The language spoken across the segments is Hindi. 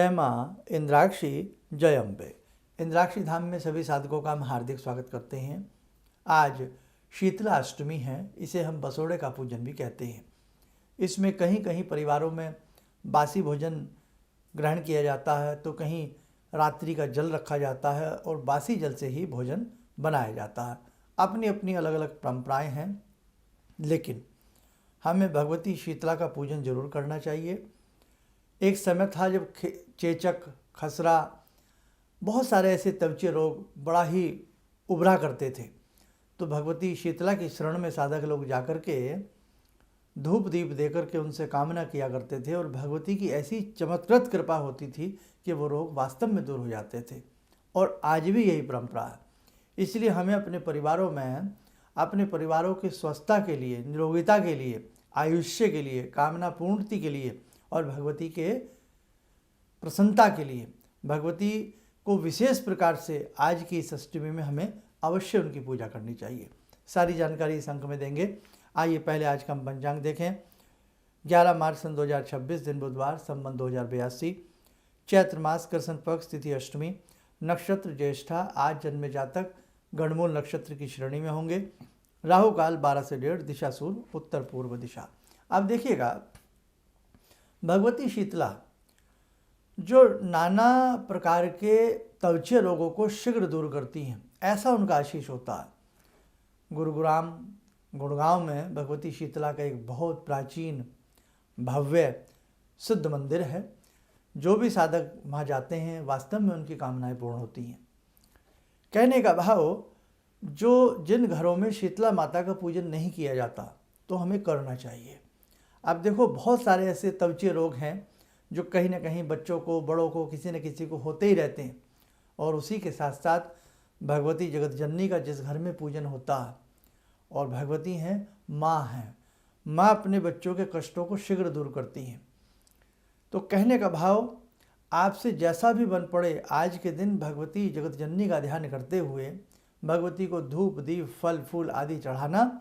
जय माँ इंद्राक्षी जय अम्बे। इंद्राक्षी धाम में सभी साधकों का हम हार्दिक स्वागत करते हैं। आज शीतला अष्टमी है, इसे हम बसोड़े का पूजन भी कहते हैं। इसमें कहीं कहीं परिवारों में बासी भोजन ग्रहण किया जाता है, तो कहीं रात्रि का जल रखा जाता है और बासी जल से ही भोजन बनाया जाता है। अपनी अपनी अलग अलग परंपराएं हैं, लेकिन हमें भगवती शीतला का पूजन जरूर करना चाहिए। एक समय था जब चेचक, खसरा, बहुत सारे ऐसे त्वचा रोग बड़ा ही उभरा करते थे, तो भगवती शीतला की शरण में साधक लोग जाकर के धूप दीप देकर के उनसे कामना किया करते थे और भगवती की ऐसी चमत्कृत कृपा होती थी कि वो रोग वास्तव में दूर हो जाते थे। और आज भी यही परंपरा है। इसलिए हमें अपने परिवारों की स्वस्थता के लिए, निरोगिता के लिए, आयुष्य के लिए, कामना पूर्ति के लिए और भगवती के प्रसन्नता के लिए भगवती को विशेष प्रकार से आज की इस अष्टमी में हमें अवश्य उनकी पूजा करनी चाहिए। सारी जानकारी इस अंक में देंगे। आइए पहले आज का हम पंचांग देखें। 11 मार्च सन 2026, दिन बुधवार, संवत 2082, चैत्र मास, कृष्ण पक्ष, तिथि अष्टमी, नक्षत्र ज्येष्ठा। आज जन्मे जातक गणमूल नक्षत्र की श्रेणी में होंगे। राहु काल 12 से 1:30, दिशा सूर्य उत्तर पूर्व दिशा। अब देखिएगा, भगवती शीतला जो नाना प्रकार के त्वचा रोगों को शीघ्र दूर करती हैं, ऐसा उनका आशीष होता है। गुड़गांव में भगवती शीतला का एक बहुत प्राचीन भव्य सिद्ध मंदिर है। जो भी साधक वहाँ जाते हैं, वास्तव में उनकी कामनाएं पूर्ण होती हैं। कहने का भाव, जिन घरों में शीतला माता का पूजन नहीं किया जाता, तो हमें करना चाहिए। अब देखो, बहुत सारे ऐसे त्वचा रोग हैं जो कहीं ना कहीं बच्चों को, बड़ों को, किसी न किसी को होते ही रहते हैं। और उसी के साथ साथ भगवती जगत जननी का जिस घर में पूजन होता है, और भगवती हैं, माँ हैं, माँ अपने बच्चों के कष्टों को शीघ्र दूर करती हैं। तो कहने का भाव, आपसे जैसा भी बन पड़े, आज के दिन भगवती जगत जननी का ध्यान करते हुए भगवती को धूप दीप फल फूल आदि चढ़ाना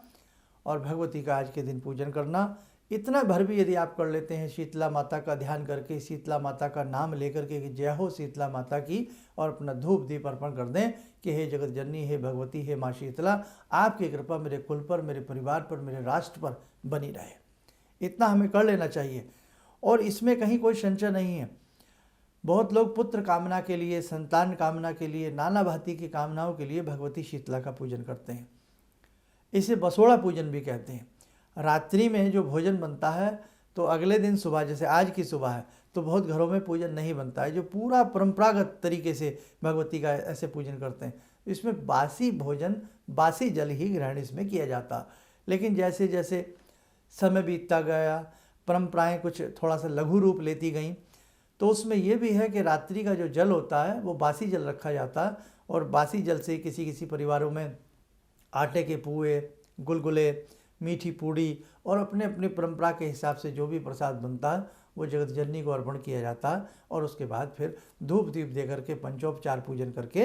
और भगवती का आज के दिन पूजन करना। इतना भर भी यदि आप कर लेते हैं, शीतला माता का ध्यान करके, शीतला माता का नाम लेकर के कि जय हो शीतला माता की, और अपना धूप दीप अर्पण कर दें कि हे जगत जननी, हे भगवती, हे माँ शीतला, आपकी कृपा मेरे कुल पर, मेरे परिवार पर, मेरे राष्ट्र पर बनी रहे। इतना हमें कर लेना चाहिए। और इसमें कहीं कोई संशय नहीं है। बहुत लोग पुत्र कामना के लिए, संतान कामना के लिए, नाना भांति की कामनाओं के लिए भगवती शीतला का पूजन करते हैं। इसे बसोड़ा पूजन भी कहते हैं। रात्रि में जो भोजन बनता है, तो अगले दिन सुबह, जैसे आज की सुबह है, तो बहुत घरों में पूजन नहीं बनता है, जो पूरा परंपरागत तरीके से भगवती का ऐसे पूजन करते हैं। इसमें बासी भोजन, बासी जल ही ग्रहण इसमें किया जाता। लेकिन जैसे जैसे समय बीतता गया, परंपराएं कुछ थोड़ा सा लघु रूप लेती गईं, तो उसमें यह भी है कि रात्रि का जो जल होता है वो बासी जल रखा जाता है। और बासी जल से किसी किसी परिवारों में आटे के पुए, गुलगुले, मीठी पूड़ी और अपने अपनी परंपरा के हिसाब से जो भी प्रसाद बनता है वो जगत जननी को अर्पण किया जाता है। और उसके बाद फिर धूप दीप दे करके, पंचोपचार पूजन करके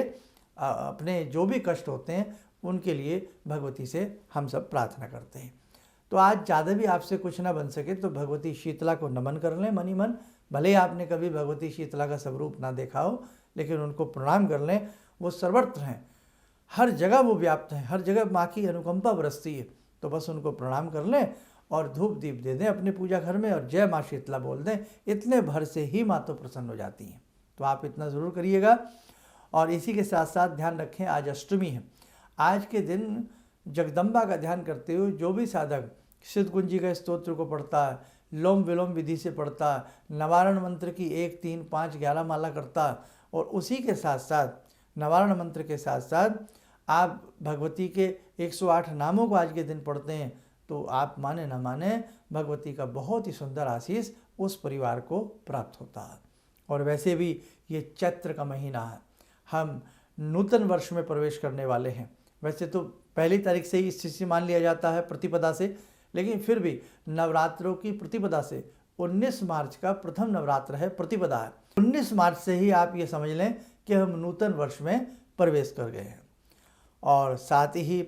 अपने जो भी कष्ट होते हैं उनके लिए भगवती से हम सब प्रार्थना करते हैं। तो आज ज़्यादा भी आपसे कुछ ना बन सके तो भगवती शीतला को नमन कर लें मन ही मन। भले ही आपने कभी भगवती शीतला का स्वरूप ना देखा हो, लेकिन उनको प्रणाम कर लें। वो सर्वत्र हैं, हर जगह वो व्याप्त हैं, हर जगह माँ की अनुकंपा बरसती है। तो बस उनको प्रणाम कर लें और धूप दीप दे दें अपने पूजा घर में और जय माँ शीतला बोल दें। इतने भर से ही माँ तो प्रसन्न हो जाती हैं। तो आप इतना ज़रूर करिएगा। और इसी के साथ साथ ध्यान रखें, आज अष्टमी है। आज के दिन जगदम्बा का ध्यान करते हुए जो भी साधक सिद्धकुंजी का स्तोत्र को पढ़ता है, लोम विलोम विधि से पढ़ता है, नवारण मंत्र की 1, 3, 5, 11 माला करता है, और उसी के साथ साथ नवारण मंत्र के साथ साथ आप भगवती के 108 नामों को आज के दिन पढ़ते हैं, तो आप माने ना माने, भगवती का बहुत ही सुंदर आशीष उस परिवार को प्राप्त होता है। और वैसे भी ये चैत्र का महीना है, हम नूतन वर्ष में प्रवेश करने वाले हैं। वैसे तो पहली तारीख से ही स्थिति मान लिया जाता है प्रतिपदा से, लेकिन फिर भी नवरात्रों की प्रतिपदा से 19 मार्च का प्रथम नवरात्र है, प्रतिपदा है। 19 मार्च से ही आप ये समझ लें कि हम नूतन वर्ष में प्रवेश कर गए हैं। और साथ ही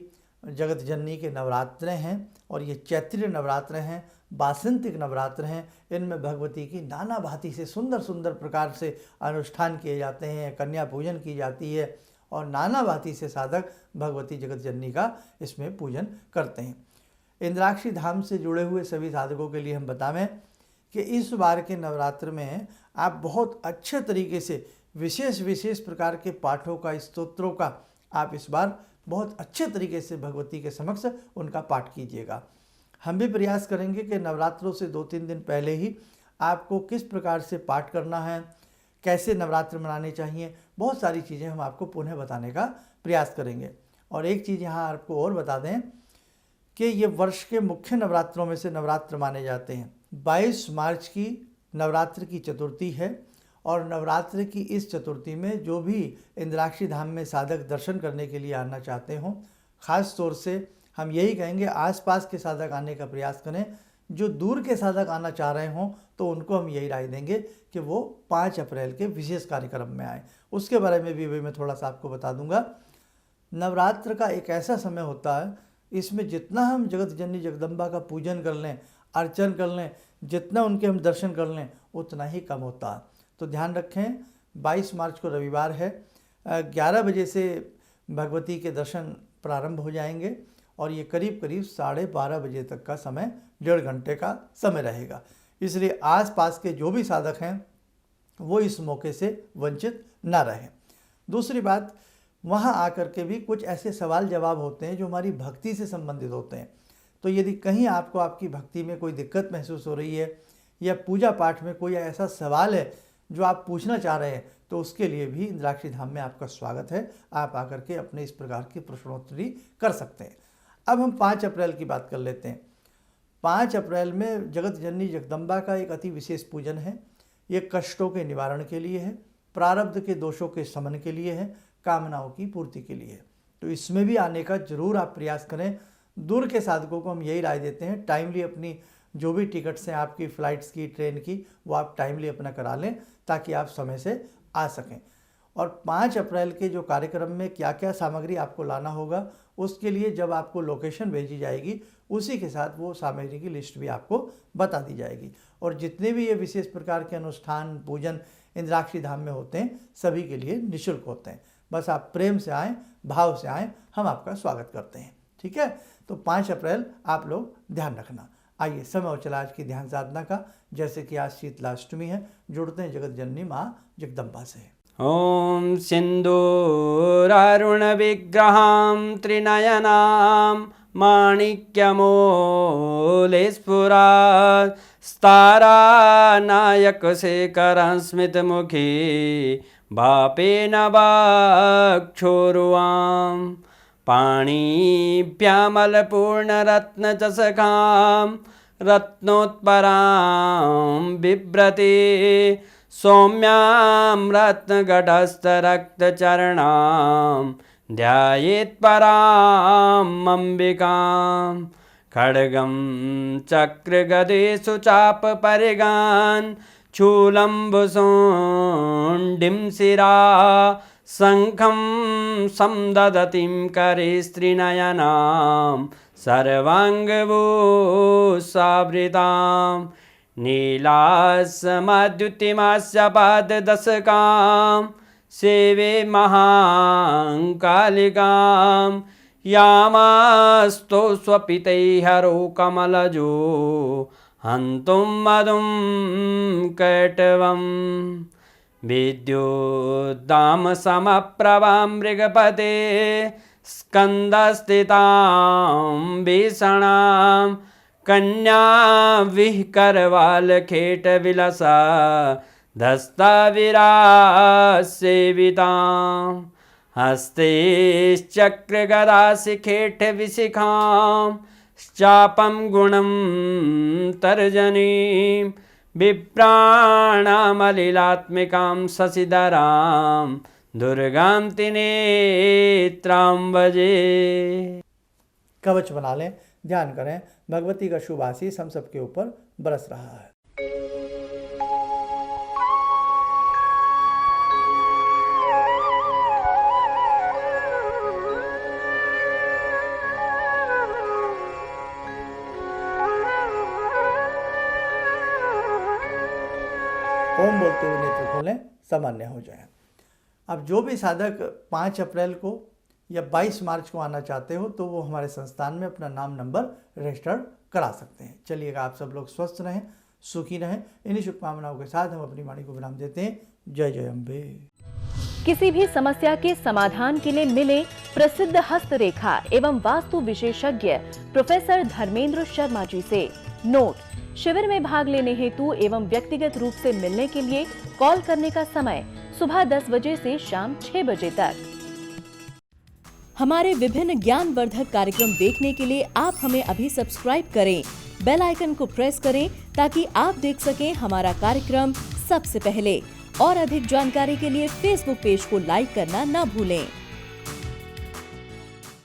जगत जननी के नवरात्र हैं और ये चैत्रीय नवरात्र हैं, वासंतिक नवरात्र हैं। इनमें भगवती की नाना भांति से सुंदर सुंदर प्रकार से अनुष्ठान किए जाते हैं, कन्या पूजन की जाती है और नाना भांति से साधक भगवती जगत जननी का इसमें पूजन करते हैं। इंद्राक्षी धाम से जुड़े हुए सभी साधकों के लिए हम बतावें कि इस बार के नवरात्र में आप बहुत अच्छे तरीके से विशेष प्रकार के पाठों का, स्तोत्रों का आप इस बार बहुत अच्छे तरीके से भगवती के समक्ष उनका पाठ कीजिएगा। हम भी प्रयास करेंगे कि नवरात्रों से 2-3 दिन पहले ही आपको किस प्रकार से पाठ करना है, कैसे नवरात्र मनाने चाहिए, बहुत सारी चीज़ें हम आपको पुनः बताने का प्रयास करेंगे। और एक चीज़ यहाँ आपको और बता दें कि ये वर्ष के मुख्य नवरात्रों में से नवरात्र माने जाते हैं। 22 मार्च की नवरात्र की चतुर्थी है और नवरात्र की इस चतुर्थी में जो भी इंद्राक्षी धाम में साधक दर्शन करने के लिए आना चाहते हों, ख़ास तौर से हम यही कहेंगे आसपास के साधक आने का प्रयास करें। जो दूर के साधक आना चाह रहे हों तो उनको हम यही राय देंगे कि वो 5 अप्रैल के विशेष कार्यक्रम में आएँ। उसके बारे में भी मैं थोड़ा सा आपको बता दूंगा। नवरात्र का एक ऐसा समय होता है, इसमें जितना हम जगत जननी जगदम्बा का पूजन कर लें, अर्चन कर लें, जितना उनके हम दर्शन कर लें उतना ही कम होता है। तो ध्यान रखें, 22 मार्च को रविवार है, 11 बजे से भगवती के दर्शन प्रारंभ हो जाएंगे और ये करीब 12:30 बजे तक का समय, 1.5 घंटे का समय रहेगा। इसलिए आसपास के जो भी साधक हैं वो इस मौके से वंचित ना रहें। दूसरी बात, वहाँ आकर के भी कुछ ऐसे सवाल जवाब होते हैं जो हमारी भक्ति से संबंधित होते हैं। तो यदि कहीं आपको आपकी भक्ति में कोई दिक्कत महसूस हो रही है या पूजा पाठ में कोई ऐसा सवाल है जो आप पूछना चाह रहे हैं, तो उसके लिए भी इंद्राक्षी धाम में आपका स्वागत है। आप आकर के अपने इस प्रकार की प्रश्नोत्तरी कर सकते हैं। अब हम 5 अप्रैल की बात कर लेते हैं। 5 अप्रैल में जगत जननी जगदम्बा का एक अति विशेष पूजन है। ये कष्टों के निवारण के लिए है, प्रारब्ध के दोषों के शमन के लिए है, कामनाओं की पूर्ति के लिए है। तो इसमें भी आने का जरूर आप प्रयास करें। दूर के साधकों को हम यही राय देते हैं, टाइमली अपनी जो भी टिकट्स हैं आपकी फ़्लाइट्स की, ट्रेन की, वो आप टाइमली अपना करा लें ताकि आप समय से आ सकें। और 5 अप्रैल के जो कार्यक्रम में क्या क्या सामग्री आपको लाना होगा, उसके लिए जब आपको लोकेशन भेजी जाएगी उसी के साथ वो सामग्री की लिस्ट भी आपको बता दी जाएगी। और जितने भी ये विशेष प्रकार के अनुष्ठान, पूजन इंद्राक्षी धाम में होते हैं सभी के लिए निःशुल्क होते हैं। बस आप प्रेम से आएँ, भाव से आएँ, हम आपका स्वागत करते हैं। ठीक है, तो 5 अप्रैल आप लोग ध्यान रखना। आइए समय हो चला आज की ध्यान साधना का। जैसे कि आज शीतलाष्टमी है, जुड़ते हैं जगत जननी माँ जगदम्बा से। ओम सिंदूरारुण विग्रहां त्रिनयनां माणिक्यमूले स्फुरात् स्तारानायक शेखरं स्मितमुखी बापेन वक्षोरुवां पाणिभ्यामलपूर्णरत्नचषकां रत्नोत्परां बिभ्रति सौम्यां रत्नगटस्थरक्तचरणां ध्यायेत्परां अम्बिकां खड्गं चक्रगदेषु चापपरिगान् शूलम्बुशुण्डिं शिरा शङ्खं संदधतीं करे स्त्रीनयनां सर्वाङ्गभूषावृतां नीलासमद्युतिमास्य पाददशकां सेवे महाकालिकां यामास्तो स्वपितैहरो कमलजो हन्तुं मधुं कैटवम् विद्युद्दाम समप्रभां मृगपते स्कन्दस्थितां भीषणां कन्या विहकरवालखेटविलसा धस्ताविरासेवितां हस्तैश्चक्रगदाशिखेटविशिखां चापं गुणं तर्जनीं विप्राणामलिलात्मिकां शशिधरां दुर्गां त्रिनेत्रां भजे। कवच बना लें, ध्यान करें, भगवती का शुभ आशीष हम सबके ऊपर बरस रहा है। सामान्य हो जाए। अब जो भी साधक 5 अप्रैल को या 22 मार्च को आना चाहते हो तो वो हमारे संस्थान में अपना नाम नंबर रजिस्टर्ड करा सकते हैं। चलिएगा, आप सब लोग स्वस्थ रहें, सुखी रहें। इन्हीं शुभकामनाओं के साथ हम अपनी वाणी को विराम देते हैं। जय जय अम्बे। किसी भी समस्या के समाधान के लिए मिले प्रसिद्ध हस्तरेखा एवं वास्तु विशेषज्ञ प्रोफेसर धर्मेंद्र शर्मा जी से। नोट: शिविर में भाग लेने हेतु एवं व्यक्तिगत रूप से मिलने के लिए कॉल करने का समय सुबह 10 बजे से शाम 6 बजे तक। हमारे विभिन्न ज्ञानवर्धक कार्यक्रम देखने के लिए आप हमें अभी सब्सक्राइब करें, बेल आइकन को प्रेस करें ताकि आप देख सकें हमारा कार्यक्रम सबसे पहले। और अधिक जानकारी के लिए फेसबुक पेज को लाइक करना न भूलें।